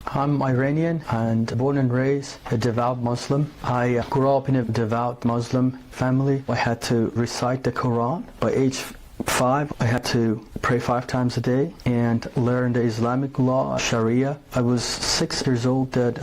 I'm Iranian and born and raised a devout Muslim. I grew up in a devout Muslim family. I had to recite the Quran. By age 5, I had to pray 5 times a day and learn the Islamic law, Sharia. I was 6 years old that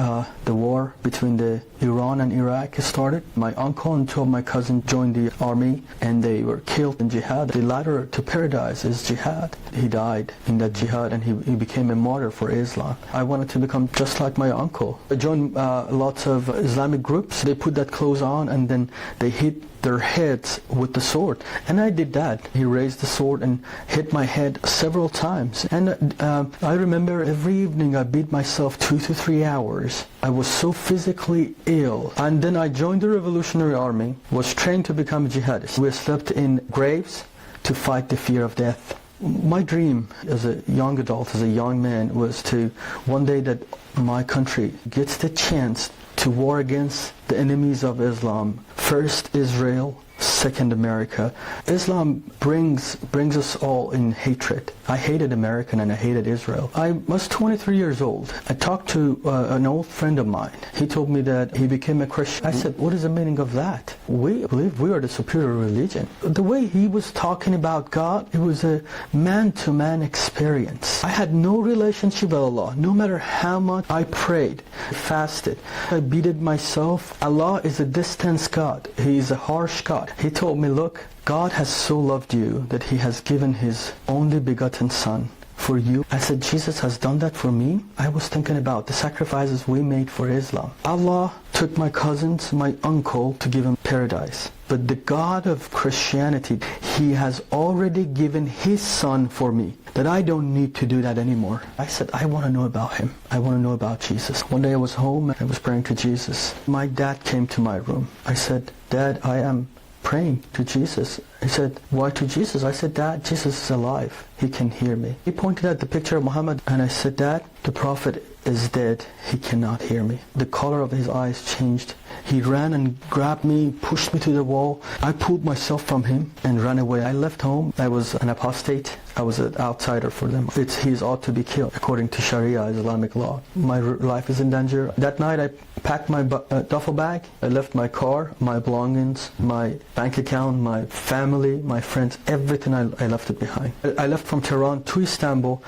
the war between Iran and Iraq started. My uncle and 2 of my cousins joined the army and they were killed in jihad. The ladder to paradise is jihad. He died in that jihad and he became a martyr for Islam. I wanted to become just like my uncle. I joined lots of Islamic groups. They put that clothes on and then they hit their heads with the sword, and I did that. He raised the sword and hit my head several times, and I remember every evening I beat myself 2 to 3 hours. I was so physically ill, and then I joined the Revolutionary Army, was trained to become a jihadist. We slept in graves to fight the fear of death. My dream as a young adult, as a young man, was to one day that my country gets the chance to war against the enemies of Islam. First Israel, second America. Islam brings us all in hatred. I hated America and I hated Israel. I was 23 years old. I talked to an old friend of mine. He told me that he became a Christian. I said, what is the meaning of that? We believe we are the superior religion. The way he was talking about God, it was a man-to-man experience. I had no relationship with Allah. No matter how much I prayed, I fasted, I beated myself. Allah is a distance God. He is a harsh God. He told me, look, God has so loved you that He has given His only begotten Son for you. I said, Jesus has done that for me? I was thinking about the sacrifices we made for Islam. Allah took my cousins, my uncle, to give him paradise. But the God of Christianity, He has already given His Son for me, that I don't need to do that anymore. I said, I want to know about Him. I want to know about Jesus. One day I was home and I was praying to Jesus. My dad came to my room. I said, Dad, I am praying to Jesus. He said, why to Jesus? I said, Dad, Jesus is alive. He can hear me. He pointed at the picture of Muhammad and I said, Dad, the prophet is dead. He cannot hear me. The color of his eyes changed. He ran and grabbed me, pushed me to the wall. I pulled myself from him and ran away. I left home. I was an apostate. I was an outsider for them. He ought to be killed according to Sharia, Islamic law. My life is in danger. That night I packed my duffel bag. I left my car, my belongings, my bank account, my family, my friends, everything I left it behind. I left from Tehran to Istanbul.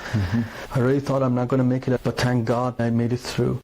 I really thought I'm not going to make it, but thank God I made it through.